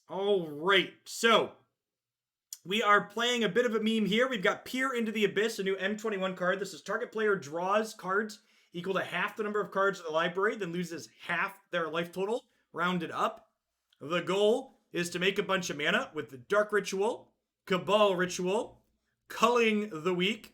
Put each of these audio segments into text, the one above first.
All right, so we are playing a bit of a meme here. We've got Peer into the Abyss, a new M21 card. This is target player draws cards equal to half the number of cards in the library, then loses half their life total, rounded up. The goal is to make a bunch of mana with the Dark Ritual, Cabal Ritual, Culling the Weak,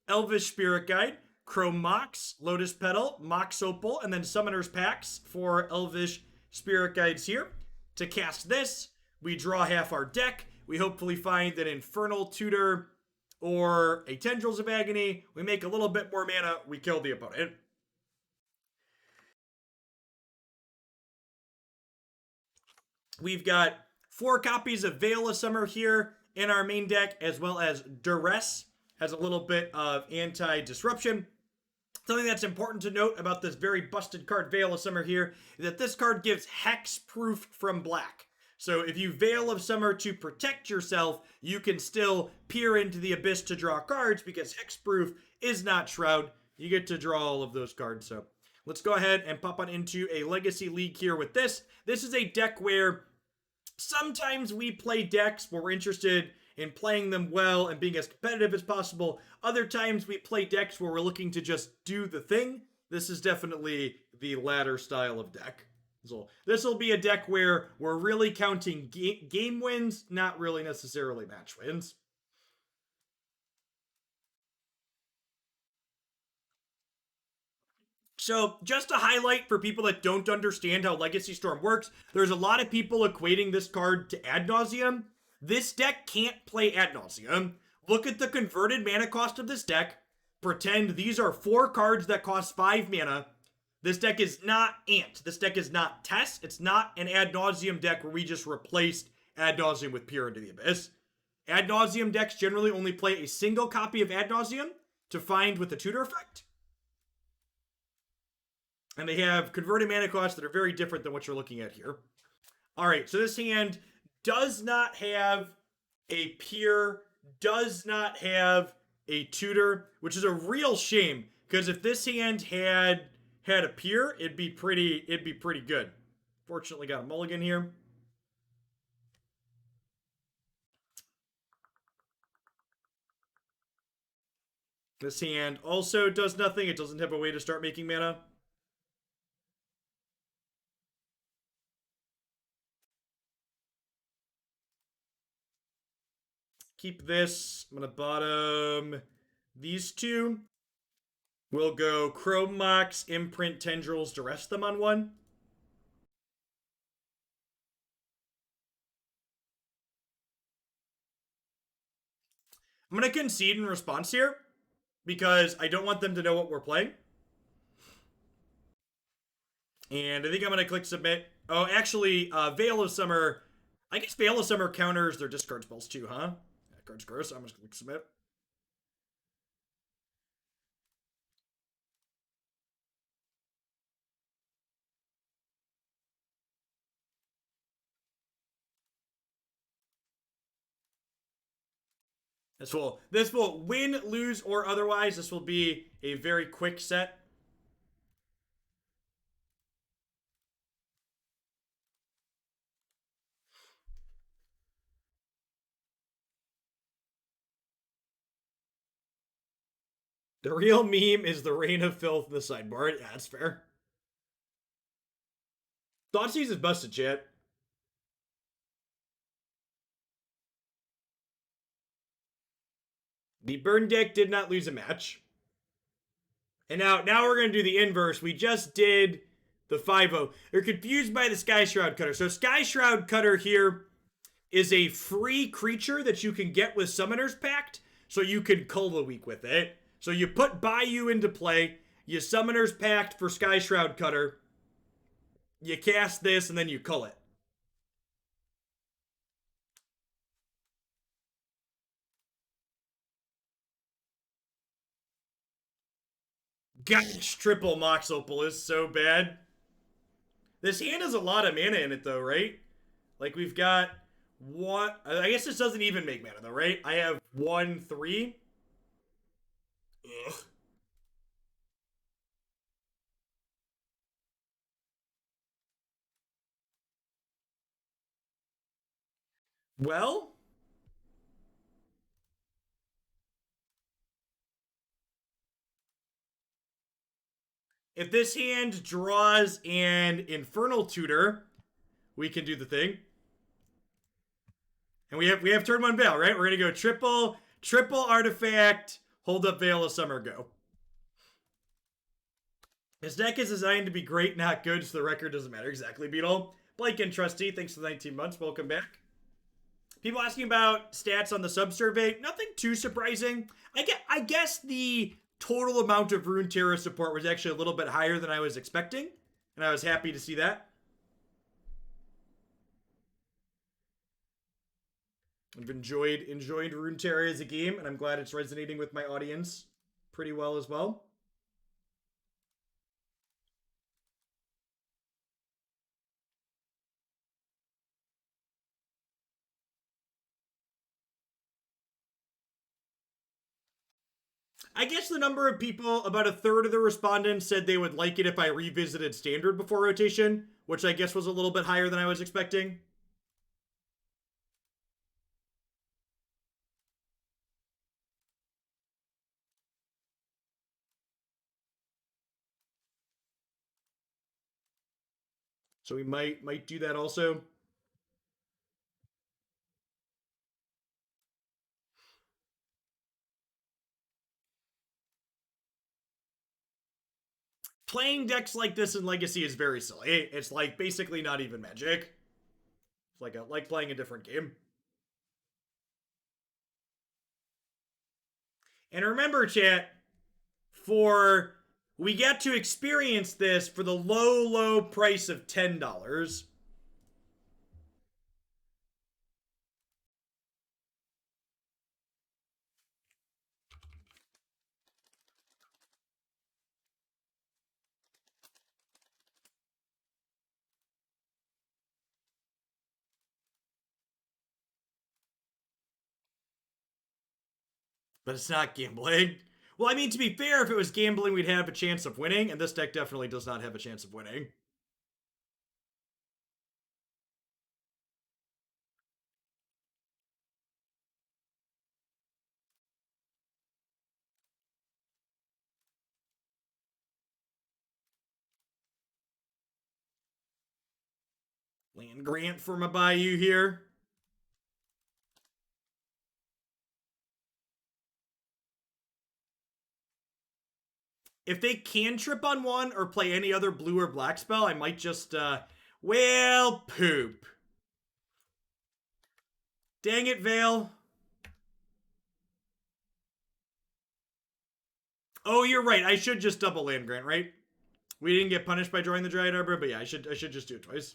Elvish Spirit Guide, Chrome Mox, Lotus Petal, Mox Opal, and then Summoner's Packs for Elvish Spirit Guides here. To cast this, we draw half our deck. We hopefully find an Infernal Tutor or a Tendrils of Agony. We make a little bit more mana. We kill the opponent. We've got 4 copies of Veil of Summer here in our main deck, as well as Duress has a little bit of anti-disruption. Something that's important to note about this very busted card, Veil of Summer here, is that this card gives hex proof from black. So if you Veil of Summer to protect yourself, you can still peer into the abyss to draw cards because hexproof is not Shroud. You get to draw all of those cards. So let's go ahead and pop on into a Legacy League here with this. This is a deck where sometimes we play decks where we're interested in playing them well and being as competitive as possible. Other times we play decks where we're looking to just do the thing. This is definitely the latter style of deck. So this will be a deck where we're really counting game wins, not really necessarily match wins. So just to highlight for people that don't understand how Legacy Storm works, there's a lot of people equating this card to Ad Nauseam. This deck can't play Ad Nauseam. Look at the converted mana cost of this deck. Pretend these are 4 cards that cost 5 mana. This deck is not Ant. This deck is not Tess. It's not an Ad Nauseam deck where we just replaced Ad Nauseam with Peer into the Abyss. Ad Nauseam decks generally only play a single copy of Ad Nauseam to find with the tutor effect. And they have converted mana costs that are very different than what you're looking at here. All right, so this hand does not have a Peer, does not have a tutor, which is a real shame because if this hand had a Peer, it'd be pretty good. Fortunately, got a mulligan here. This hand also does nothing. It doesn't have a way to start making mana. Keep this. I'm going to bottom these 2. We'll go Chrome Mox, Imprint, Tendrils to rest them on 1. I'm going to concede in response here because I don't want them to know what we're playing. And I think I'm going to click submit. Oh, actually, Veil of Summer. I guess Veil of Summer counters their discard spells too, huh? That card's gross. I'm just going to click submit. This will win, lose, or otherwise. This will be a very quick set. The real meme is the Rain of Filth in the sideboard. Yeah, that's fair. Thoughtseize is busted, chat. The burn deck did not lose a match. And now we're going to do the inverse. We just did the 5-0. They're confused by the Skyshroud Cutter. So Skyshroud Cutter here is a free creature that you can get with Summoner's Pact, so you can Cull the Weak with it. So you put Bayou into play, you Summoner's Pact for Skyshroud Cutter, you cast this, and then you Cull it. Gosh, triple Mox Opal is so bad. This hand has a lot of mana in it, though, right? Like, we've got one... I guess this doesn't even make mana, though, right? I have 1, 3. Ugh. Well, if this hand draws an Infernal Tutor, we can do the thing. And we have turn one Veil, right? We're gonna go triple artifact, hold up Veil of Summer, go. His deck is designed to be great, not good, so the record doesn't matter exactly, Beetle. Blake and Trusty, thanks for the 19 months. Welcome back. People asking about stats on the sub survey. Nothing too surprising. I guess the total amount of Rune Terror support was actually a little bit higher than I was expecting, and I was happy to see that. I've enjoyed Rune Terror as a game, and I'm glad it's resonating with my audience pretty well as well. I guess the number of people, about a third of the respondents said they would like it if I revisited Standard before rotation, which I guess was a little bit higher than I was expecting. So we might do that also. Playing decks like this in Legacy is very silly. It's like basically not even Magic. It's like playing a different game. And remember, chat, we get to experience this for the low price of $10. But it's not gambling. Well, I mean, to be fair, if it was gambling, we'd have a chance of winning, and this deck definitely does not have a chance of winning. Land grant for my Bayou here. If they can trip on one or play any other blue or black spell, I might just, well, poop. Dang it, Vale. Oh, you're right. I should just double land grant, right? We didn't get punished by drawing the Dryad Arbor, but yeah, I should just do it twice.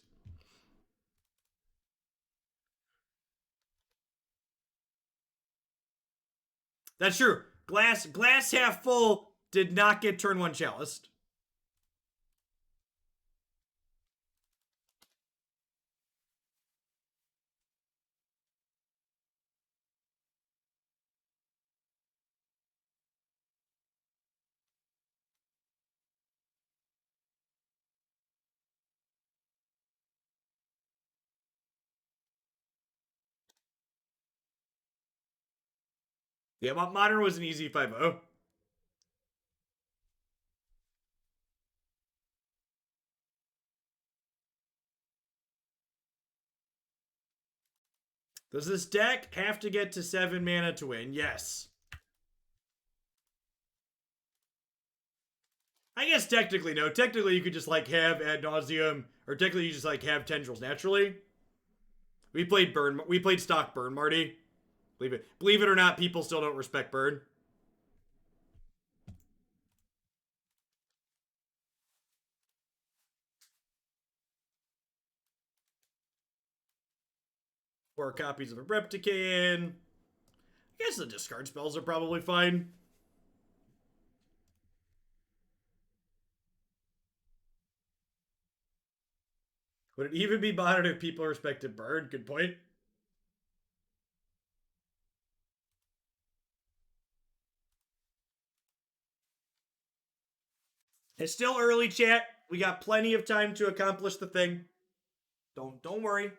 That's true. Glass half full did not get turn one chaliced. Yeah, Modern was an easy 5-0. Does this deck have to get to 7 mana to win? Yes. I guess technically no. Technically you could just like have ad nauseum, or technically you just like have tendrils naturally. We played stock burn, Marty. Believe it or not, people still don't respect burn. Four copies of Abrupt Decay in. I guess the discard spells are probably fine. Would it even be bothered if people respected burn? Good point. It's still early, chat. We got plenty of time to accomplish the thing. Don't worry.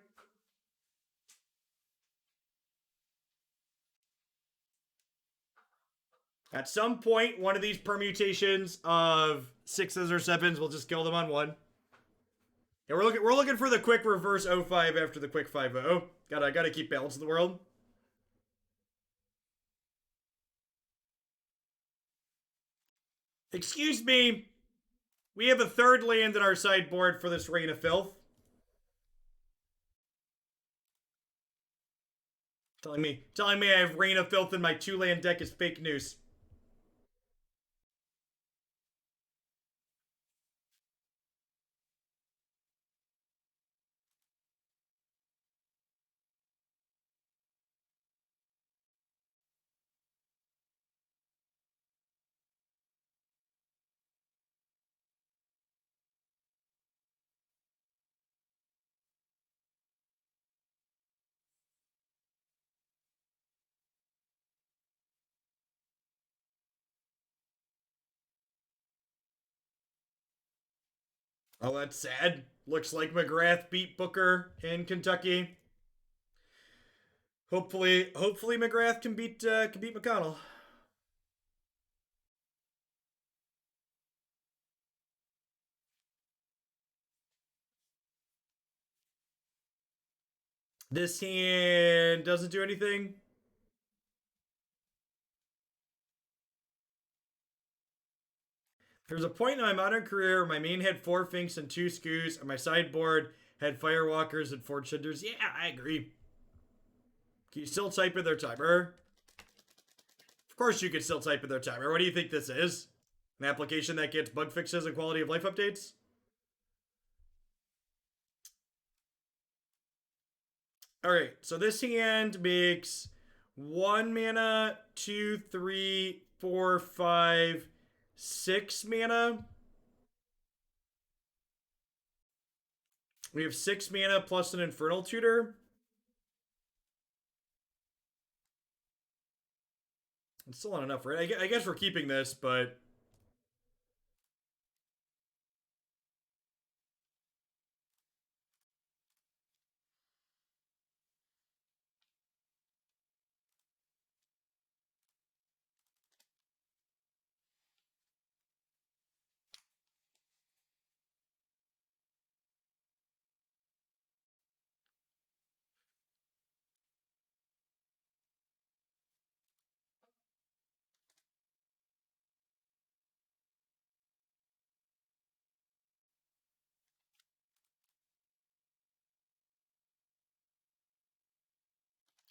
At some point, one of these permutations of 6s or 7s will just kill them on one. And we're looking for the quick reverse 05 after the quick 5-0. Gotta keep balance in the world. Excuse me. We have a third land in our sideboard for this Rain of Filth. Telling me I have Rain of Filth in my 2-land deck is fake news. Oh, that's sad. Looks like McGrath beat Booker in Kentucky. Hopefully McGrath can beat McConnell. This hand doesn't do anything. There was a point in my modern career where my main had 4 Finks and 2 Skoos, and my sideboard had Firewalkers and 4 Chinders. Yeah, I agree. Can you still type in their timer? Of course you can still type in their timer. What do you think this is? An application that gets bug fixes and quality of life updates? Alright, so this hand makes 1 mana, 2, 3, 4, 5, 6 mana. We have 6 mana plus an Infernal Tutor. It's still not enough, right? I guess we're keeping this, but...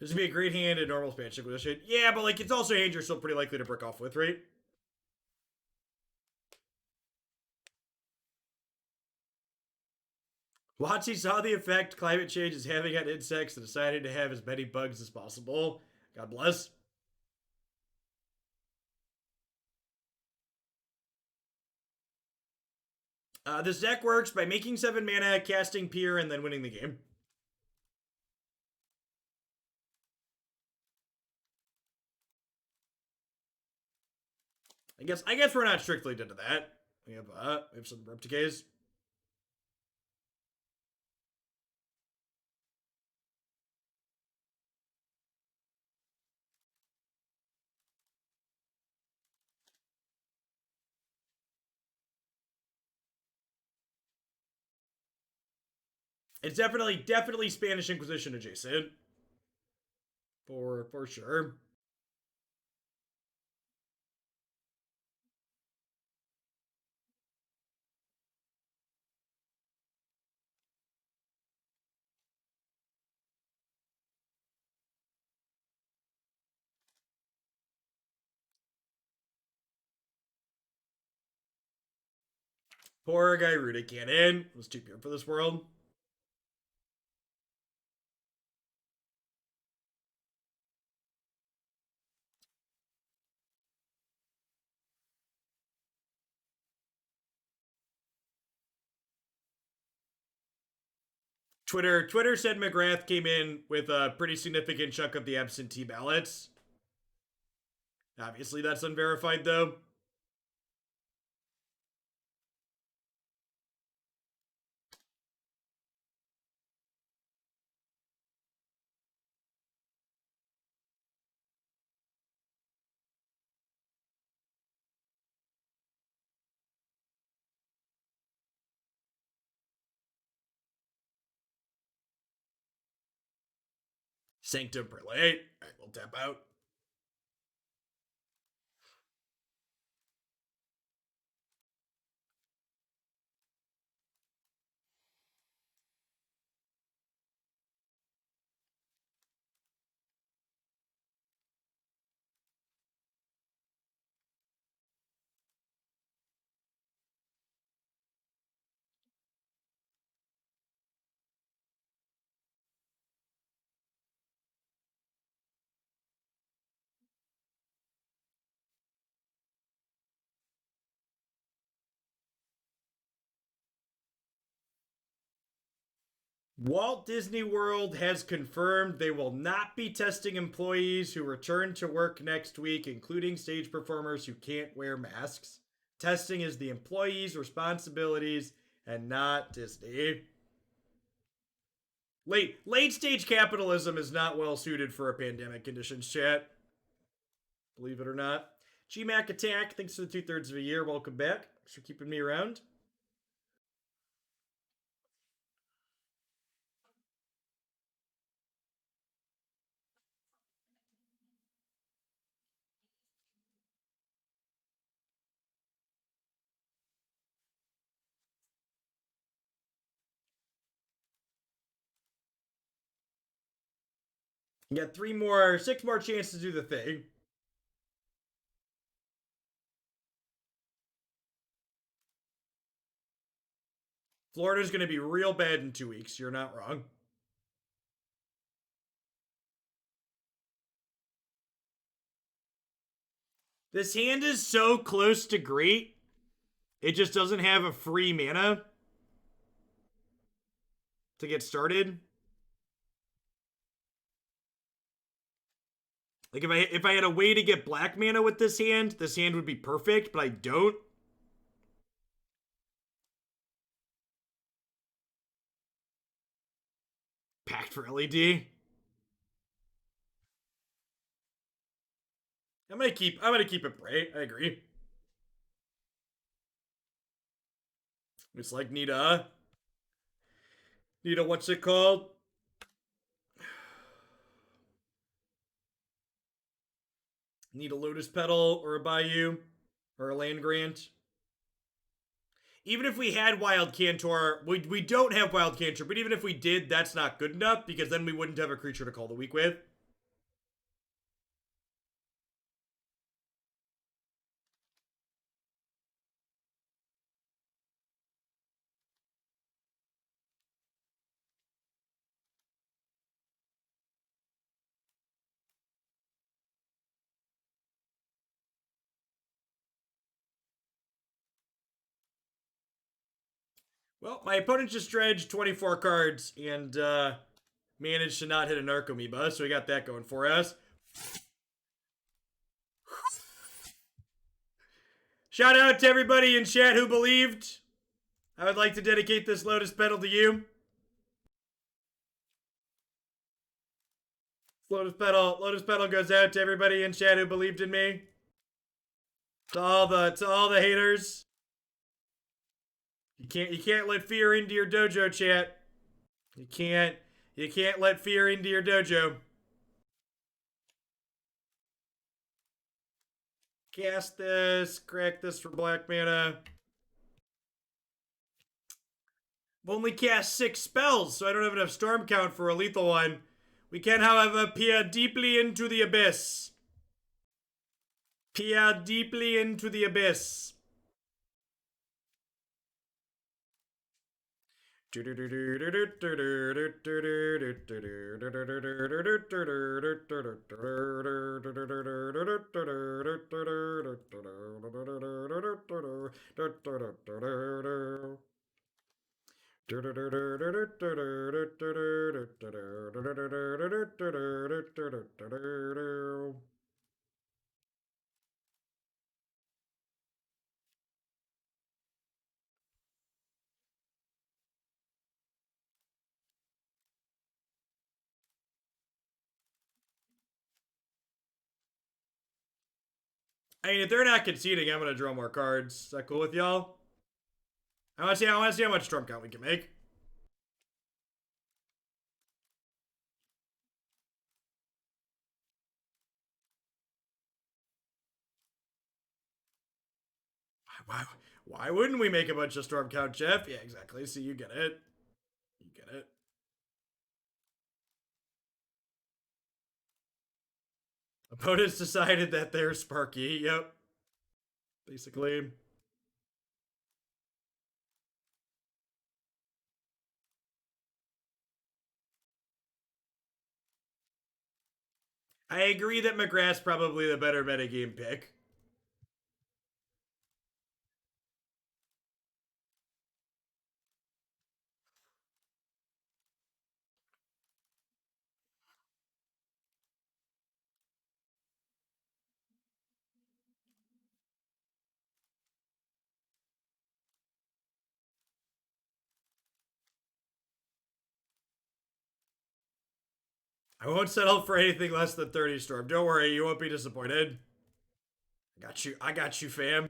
This would be a great hand in normal expansion position. Yeah, but like it's also a hand you're still pretty likely to brick off with, right? Watsy saw the effect climate change is having on insects and decided to have as many bugs as possible. God bless. This deck works by making 7 mana, casting Pier, and then winning the game. I guess we're not strictly into that. We have some Abrupt Decays. It's definitely Spanish Inquisition adjacent. For sure. Poor guy Rudy Cannon was too pure for this world. Twitter said McGrath came in with a pretty significant chunk of the absentee ballots. Obviously, that's unverified though. Sanctum Prelate. Alright, we'll tap out. Walt Disney World has confirmed they will not be testing employees who return to work next week, including stage performers who can't wear masks. Testing is the employees' responsibilities and not Disney. Late stage capitalism is not well suited for a pandemic conditions, chat. Believe it or not. GMAC Attack, thanks for the 2/3 of a year. Welcome back. Thanks for keeping me around. You got 6 more chances to do the thing. Florida's going to be real bad in 2 weeks. You're not wrong. This hand is so close to great. It just doesn't have a free mana to get started. Like if I had a way to get black mana with this hand would be perfect, but I don't. Pact for LED. I'm gonna keep it bright. I agree. It's like Nita, what's it called? Need a Lotus Petal or a Bayou or a land grant. Even if we had Wild Cantor, we don't have Wild Cantor, but even if we did, that's not good enough because then we wouldn't have a creature to call the weak with. Well, my opponent just dredged 24 cards and managed to not hit a Narcomoeba, so we got that going for us. Shout out to everybody in chat who believed. I would like to dedicate this Lotus Petal to you. Lotus Petal goes out to everybody in chat who believed in me. To all the haters. You can't let fear into your dojo, chat. You can't let fear into your dojo. Cast this, crack this for black mana. I've only cast 6 spells, so I don't have enough storm count for a lethal one. We can, however, peer deeply into the abyss. Peer deeply into the abyss. I mean, if they're not conceding, I'm gonna draw more cards. Is that cool with y'all? I want to see how much storm count we can make. Why, why wouldn't we make a bunch of Storm Count, Jeff? Yeah, exactly. See, you get it. You get it. Opponents decided that they're Sparky. Yep. Basically. I agree that McGrath's probably the better metagame pick. I won't settle for anything less than 30 Storm. Don't worry, you won't be disappointed. I got you. I got you, fam.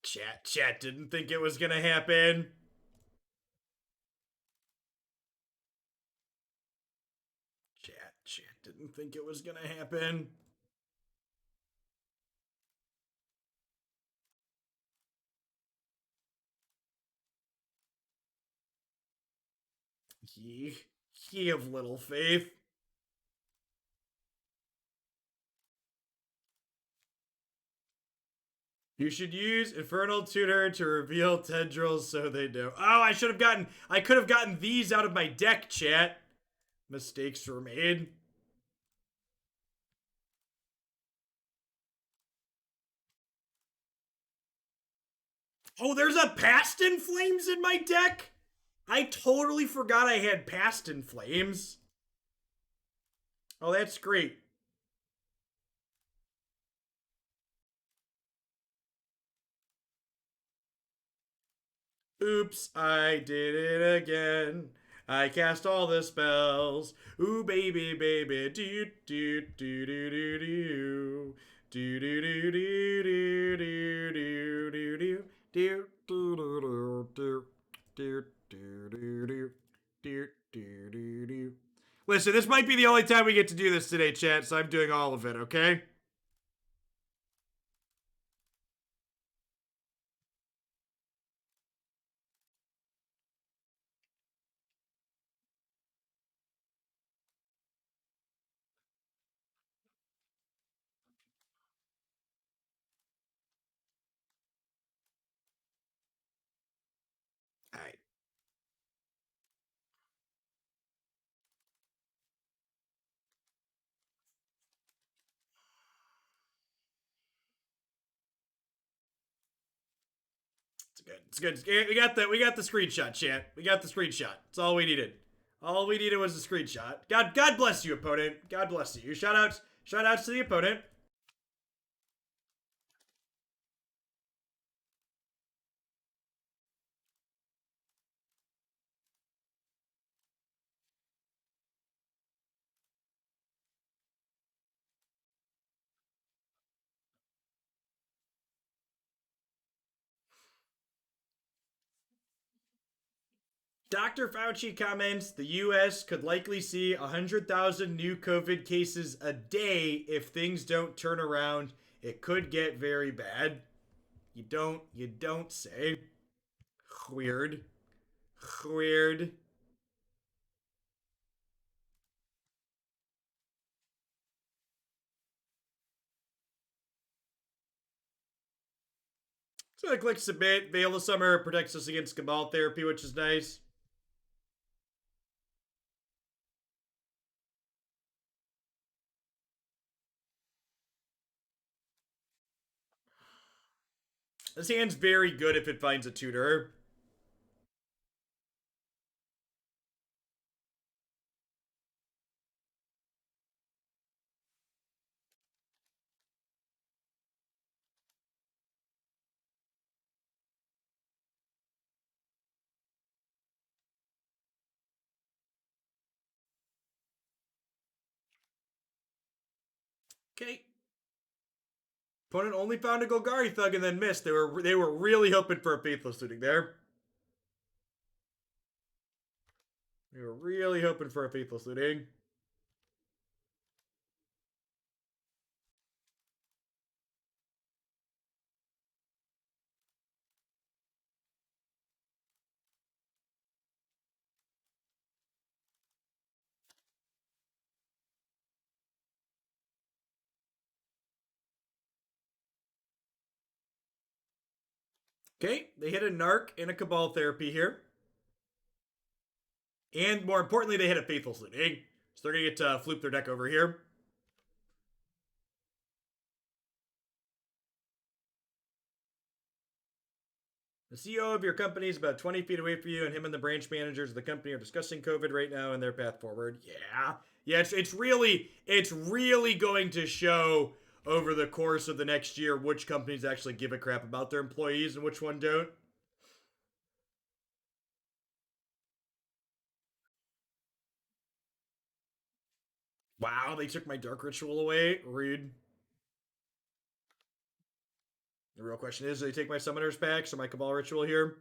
Chat didn't think it was gonna happen. Chat didn't think it was gonna happen. Ye of little faith. You should use Infernal Tutor to reveal Tendrils so they know. Oh, I could have gotten these out of my deck, chat. Mistakes were made. Oh, there's a Past in Flames in my deck? I totally forgot I had Past in Flames. Oh, that's great. Oops, I did it again. I cast all the spells. Ooh, baby, baby, do do do do do do. Do do do do do do do do do do do do do do do. Listen, this might be the only time we get to do this today, chat, so I'm doing all of it, okay? Alright. It's good. It's good. It's good. We got the screenshot, chat. We got the screenshot. That's all we needed. All we needed was a screenshot. God bless you, opponent. God bless you. Shout outs to the opponent. Dr. Fauci comments the US could likely see 100,000 new COVID cases a day if things don't turn around. It could get very bad. You don't say. Weird. Weird. So I click submit. Veil of Summer protects us against Cabal therapy, which is nice. This hand's very good if it finds a tutor. Okay. Opponent only found a Golgari Thug and then missed. They were really hoping for a Faithless Looting there. They were really hoping for a Faithless Looting. Okay, they hit a Narc and a Cabal Therapy here. And more importantly, they hit a Faithless Looting. So they're going to get to flip their deck over here. The CEO of your company is about 20 feet away from you, and him and the branch managers of the company are discussing COVID right now and their path forward. Yeah, it's really going to show over the course of the next year which companies actually give a crap about their employees and which one don't. Wow, they took my Dark Ritual away. Rude. The real question is, do they take my Summoner's Packs or my Cabal Ritual here?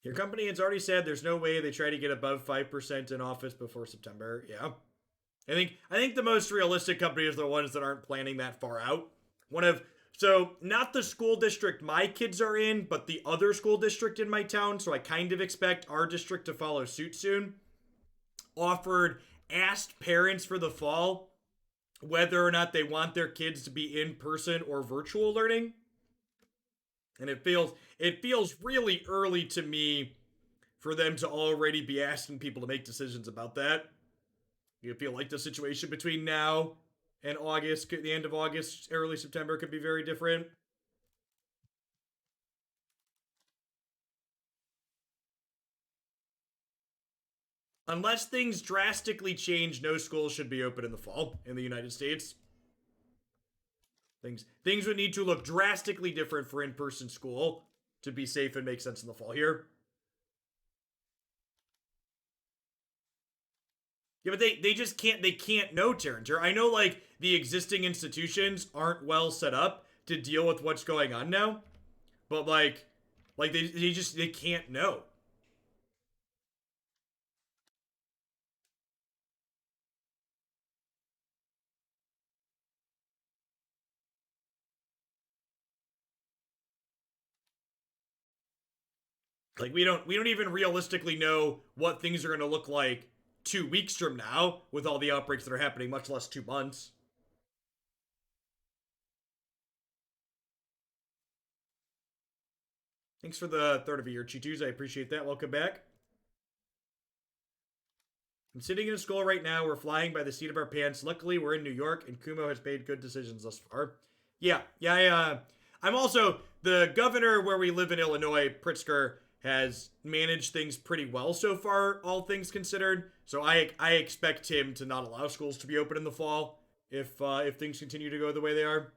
Your company has already said there's no way they try to get above 5% in office before September. Yeah. I think the most realistic companies are the ones that aren't planning that far out. So not the school district my kids are in, but the other school district in my town, so I kind of expect our district to follow suit soon. Asked parents for the fall whether or not they want their kids to be in person or virtual learning. And it feels really early to me for them to already be asking people to make decisions about that. You feel like the situation between now and August, the end of August, early September, could be very different. Unless things drastically change, no schools should be open in the fall in the United States. Things would need to look drastically different for in-person school to be safe and make sense in the fall here. Yeah, but they just can't know, Terrenter. I know like the existing institutions aren't well set up to deal with what's going on now. But like they can't know. Like we don't even realistically know what things are going to look like 2 weeks from now with all the outbreaks that are happening, much less 2 months. Thanks for the third of a year, Cheetos. I appreciate that. Welcome back. I'm sitting in a school right now. We're flying by the seat of our pants. Luckily, we're in New York, and Kumo has made good decisions thus far. Yeah. I'm also the governor where we live in Illinois, Pritzker, has managed things pretty well so far, all things considered. So I expect him to not allow schools to be open in the fall if things continue to go the way they are.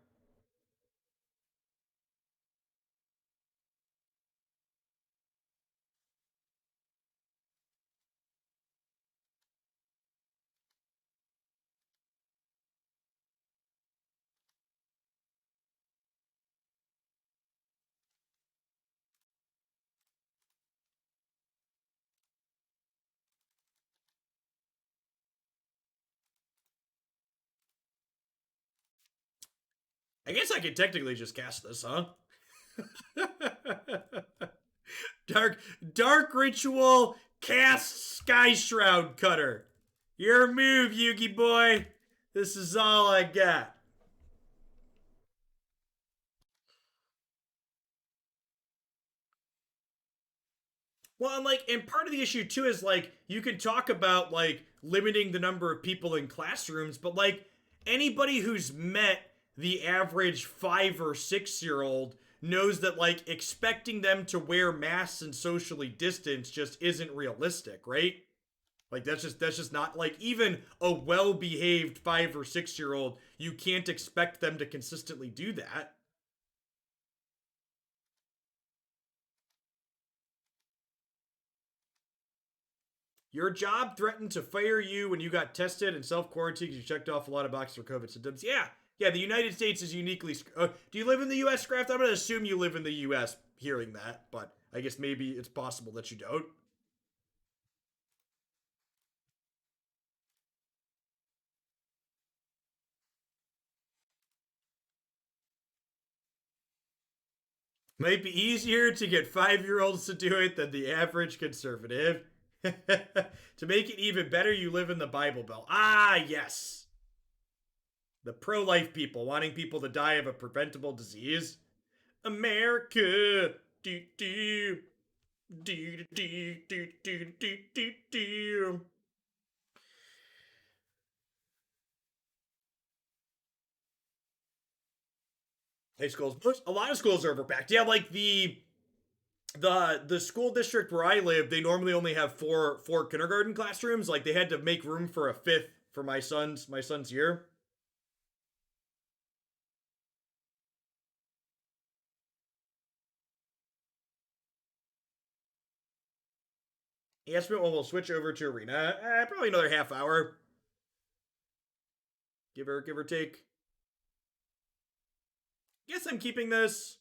I guess I could technically just cast this, huh? Dark Ritual cast Skyshroud Cutter. Your move, Yugi boy. This is all I got. Well, and part of the issue too is like you can talk about like limiting the number of people in classrooms, but like anybody who's met the average 5 or 6 year old knows that like expecting them to wear masks and socially distance just isn't realistic, right? Like that's just not like even a well-behaved 5 or 6 year old, you can't expect them to consistently do that. Your job threatened to fire you when you got tested and self-quarantined because you checked off a lot of boxes for COVID symptoms. Yeah, yeah. The United States is uniquely. Do you live in the U.S., Craft? I'm gonna assume you live in the U.S. Hearing that, but I guess maybe it's possible that you don't. Might be easier to get 5 year olds to do it than the average conservative. To make it even better, you live in the Bible Belt. Ah, yes. The pro life people wanting people to die of a preventable disease. America. Do, do, do, do, do, do, do, do, do. High schools. A lot of schools are overpacked. Yeah, like the school district where I live, they normally only have four kindergarten classrooms. Like they had to make room for a fifth for my son's year. Yes, we'll switch over to arena. Probably another half hour, give or take. Guess I'm keeping this.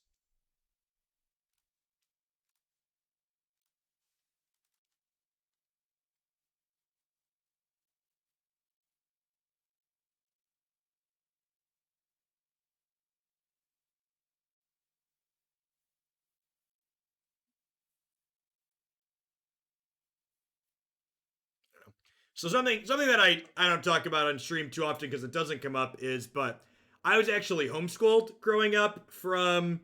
So something that I don't talk about on stream too often because it doesn't come up is, but I was actually homeschooled growing up from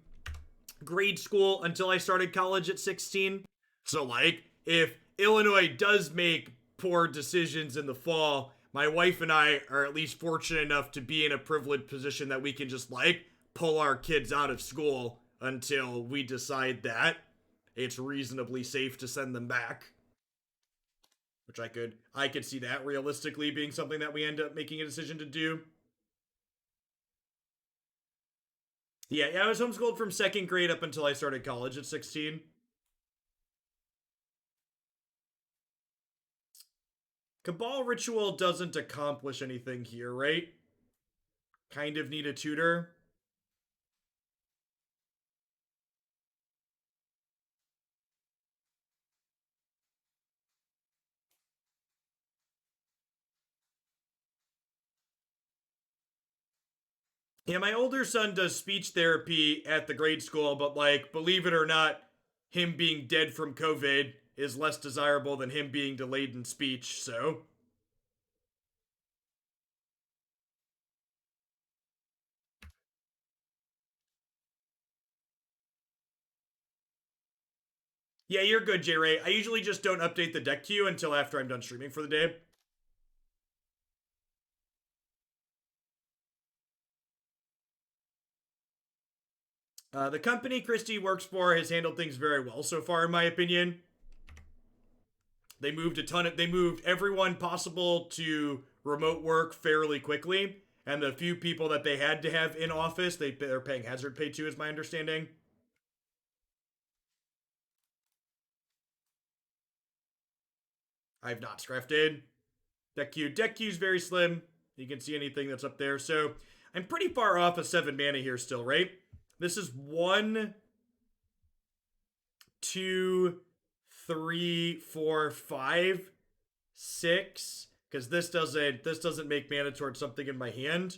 grade school until I started college at 16. So like if Illinois does make poor decisions in the fall, my wife and I are at least fortunate enough to be in a privileged position that we can just like pull our kids out of school until we decide that it's reasonably safe to send them back. Which I could see that realistically being something that we end up making a decision to do. Yeah, I was homeschooled from second grade up until I started college at 16. Cabal Ritual doesn't accomplish anything here, right? Kind of need a tutor. Yeah, my older son does speech therapy at the grade school, but like, believe it or not, him being dead from COVID is less desirable than him being delayed in speech, so. Yeah, you're good, J Ray. I usually just don't update the deck queue until after I'm done streaming for the day. The company Christie works for has handled things very well so far, in my opinion. They moved everyone possible to remote work fairly quickly, and the few people that they had to have in office, they're paying hazard pay to, is my understanding. I have not scrafted. Deck queue's very slim. You can see anything that's up there. So I'm pretty far off of 7 mana here still, right? This is 1, 2, 3, 4, 5, 6. Because this doesn't make mana towards something in my hand.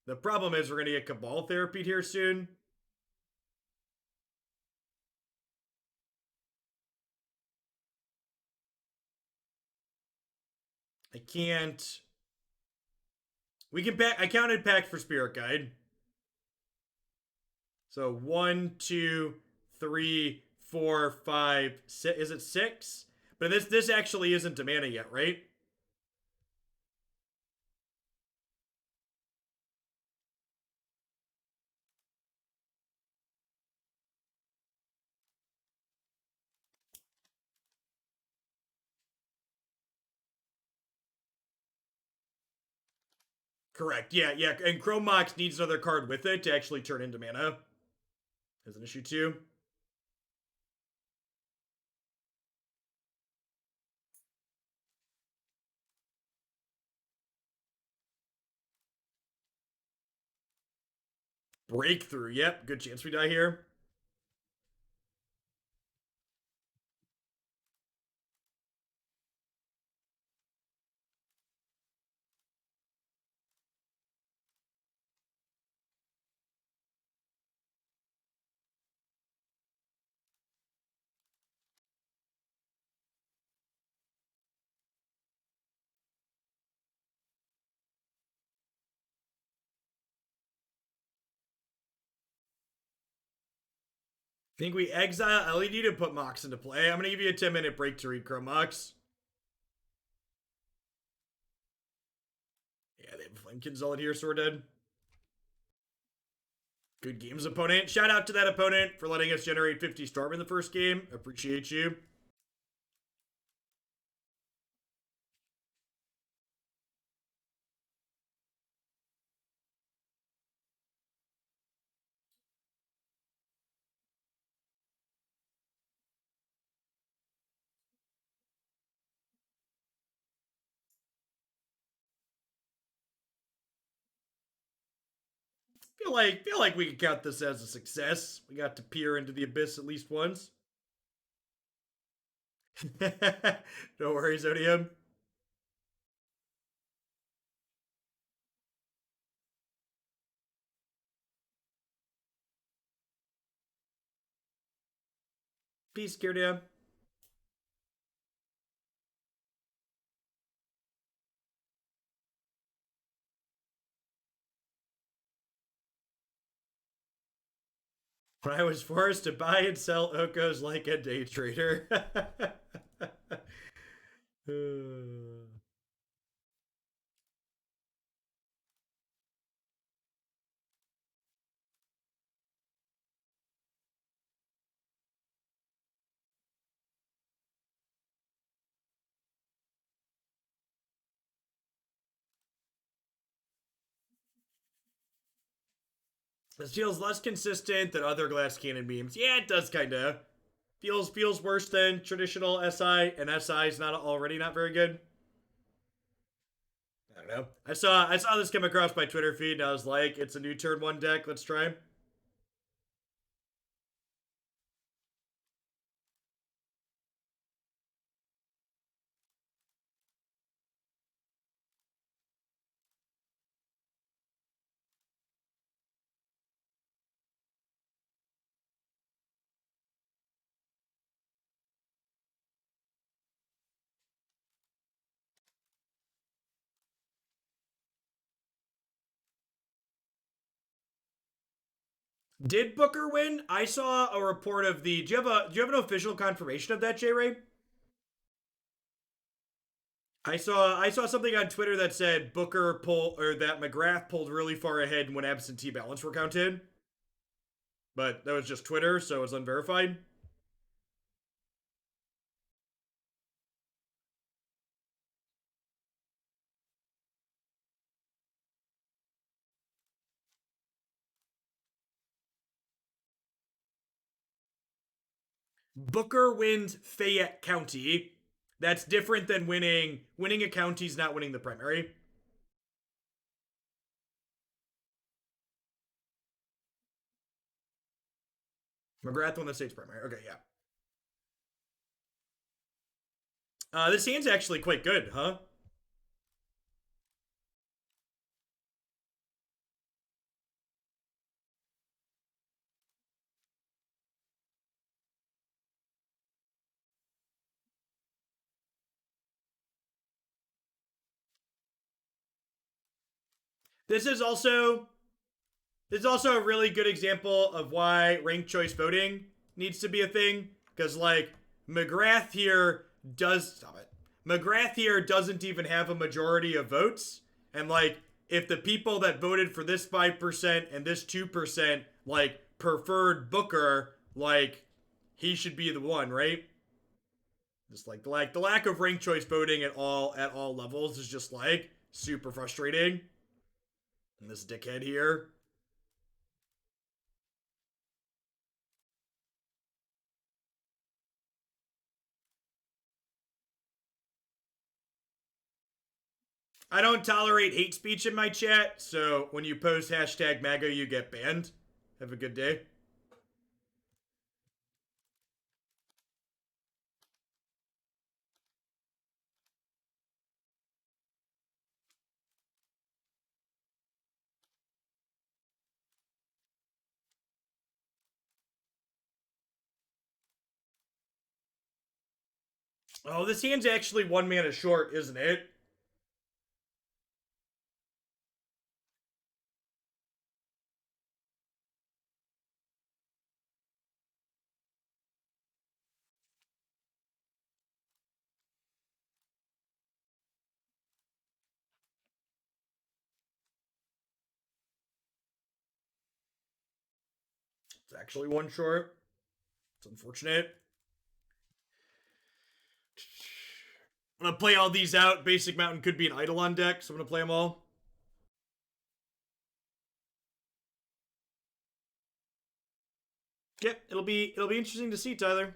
The problem is we're gonna get Cabal therapied here soon. I can't. We can back. I counted Pact for Spirit Guide. So 1, 2, 3, 4, 5, 6. Is it 6? But this actually isn't a mana yet, right? Correct. Yeah, yeah. And Chrome Mox needs another card with it to actually turn into mana. As an issue too. Breakthrough. Yep. Good chance we die here. Think we exile LED to put Mox into play. I'm going to give you a 10-minute break to read Chrome Mox. Yeah, they have a Flamekin Zealot here, Sworded. Good games, opponent. Shout out to that opponent for letting us generate 50 Storm in the first game. Appreciate you. Feel like we can count this as a success. We got to peer into the abyss at least once. No worries, Odium. Peace, Kirdia. When I was forced to buy and sell Okos like a day trader. This feels less consistent than other glass cannon beams. Yeah, it does kind of. Feels worse than traditional SI, and SI is not already not very good. I don't know. I saw this come across my Twitter feed, and I was like, it's a new turn one deck. Let's try. Did Booker win? I saw a report of the. Do you have an official confirmation of that, J Ray? I saw something on Twitter that said Booker pulled or that McGrath pulled really far ahead when absentee ballots were counted, but that was just Twitter, so it's unverified. Booker wins Fayette County. That's different than winning a county's not winning the primary. McGrath won the state's primary. Okay, yeah. This hand's actually quite good, huh? This is also this is also a really good example of why ranked choice voting needs to be a thing. Because like McGrath here does stop it. McGrath here doesn't even have a majority of votes, and like if the people that voted for this 5% and this 2% like preferred Booker, like he should be the one, right? Just like the lack of ranked choice voting at all levels is just like super frustrating. And this dickhead here. I don't tolerate hate speech in my chat, so when you post hashtag MAGA, you get banned. Have a good day. Oh, this hand's actually 1 mana short, isn't it? It's actually 1 short. It's unfortunate. I'm gonna play all these out. Basic Mountain could be an Eidolon deck, so I'm gonna play them all. Yep, it'll be interesting to see, Tyler.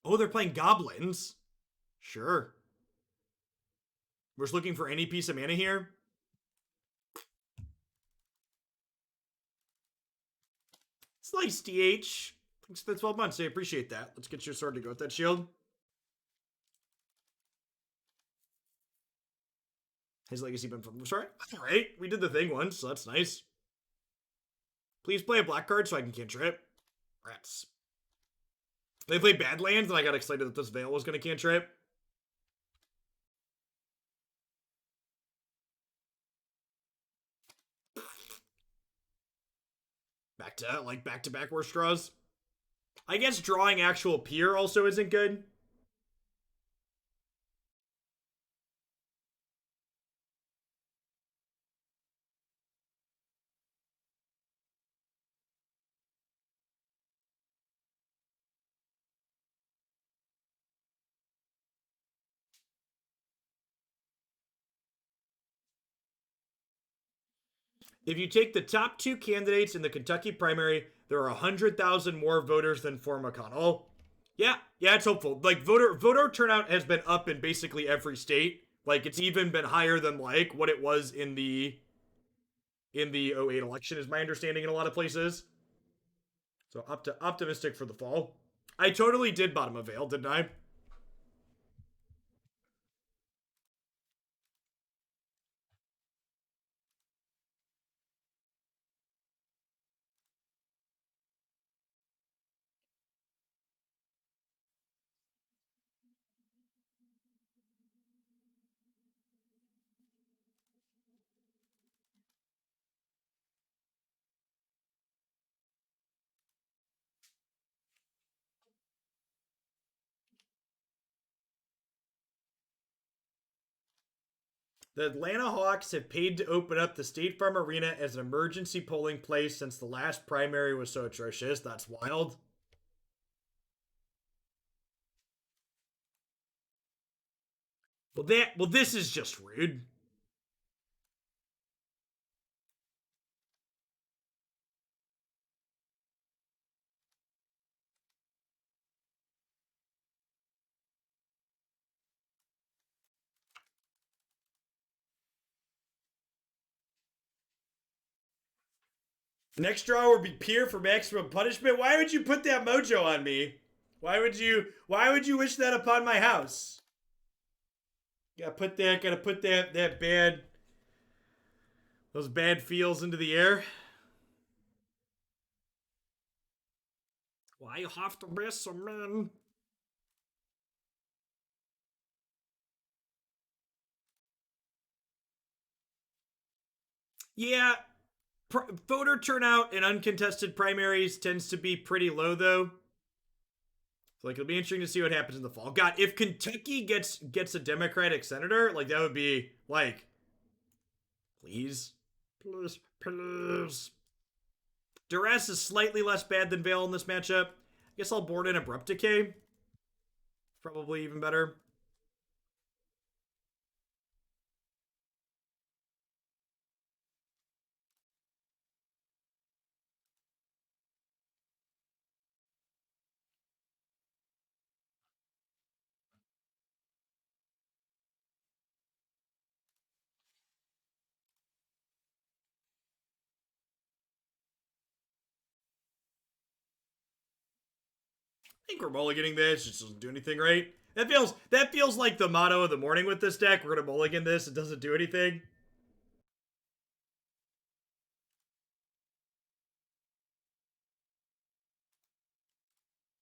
Oh, they're playing goblins. Sure. We're just looking for any piece of mana here. Slice DH. Thanks for the 12 months. I appreciate that. Let's get your sword to go with that shield. His legacy been from. Sorry. All right. We did the thing once, so that's nice. Please play a black card so I can cantrip. Rats. They played Badlands, and I got excited that this Veil was going to cantrip. Back to back worse draws. I guess drawing actual Pier also isn't good. If you take the top 2 candidates in the Kentucky primary, there are 100,000 more voters than for McConnell. Yeah, it's hopeful. Like voter turnout has been up in basically every state. Like it's even been higher than like what it was in the '08 election, is my understanding in a lot of places. So optimistic for the fall. I totally did bottom a Veil, didn't I? The Atlanta Hawks have paid to open up the State Farm Arena as an emergency polling place since the last primary was so atrocious. That's wild. Well, this is just rude. Next draw will be Pier for maximum punishment. Why would you put that mojo on me? Why would you wish that upon my house? Gotta put that bad, those bad feels into the air. Why you have to miss some men? Yeah, voter turnout in uncontested primaries tends to be pretty low, though. So, like, it'll be interesting to see what happens in the fall. God, if Kentucky gets a Democratic senator, like, that would be, like, please. Duress is slightly less bad than Veil in this matchup. I guess I'll board in Abrupt Decay. Probably even better. think we're mulliganing this. It just doesn't do anything, right? That feels like the motto of the morning with this deck. We're gonna mulligan this. It doesn't do anything.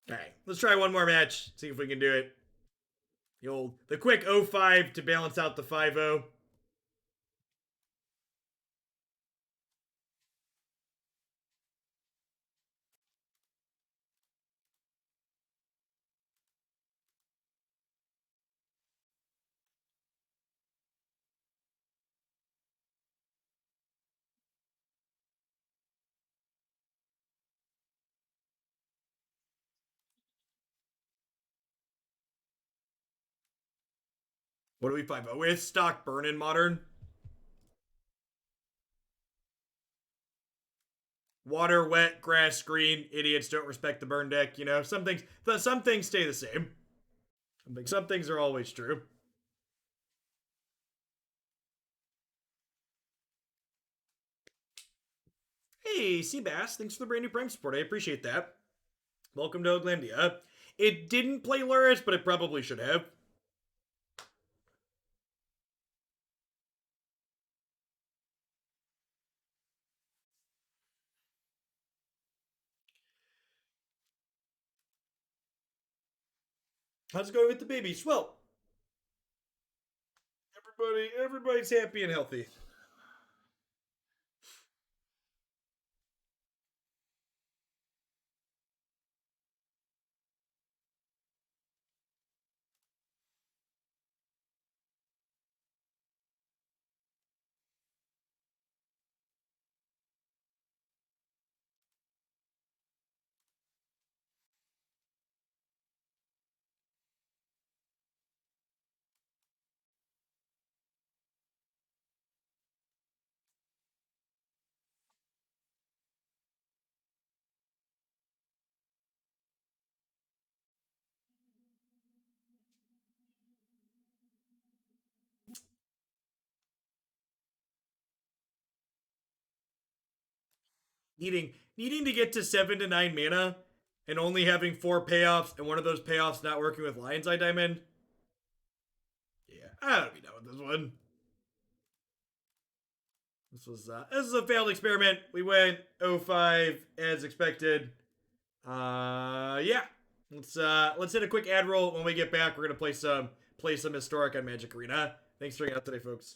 All right, let's try one more match. See if we can do it. The quick 0-5 to balance out the 5-0. What do we 5-0 with? Stock burn in modern. Water, wet, grass, green. Idiots don't respect the burn deck. You know, some things stay the same. Some things are always true. Hey, Seabass, thanks for the brand new Prime support. I appreciate that. Welcome to Oaklandia. It didn't play Luris, but it probably should have. How's it going with the babies? Well, everybody's happy and healthy. Needing to get to 7 to 9 mana and only having 4 payoffs and one of those payoffs not working with Lion's Eye Diamond. Yeah, I don't be done with this one. This is a failed experiment. We went 0-5 as expected. Yeah. Let's hit a quick ad roll. When we get back, we're gonna play some historic on Magic Arena. Thanks for hanging out today, folks.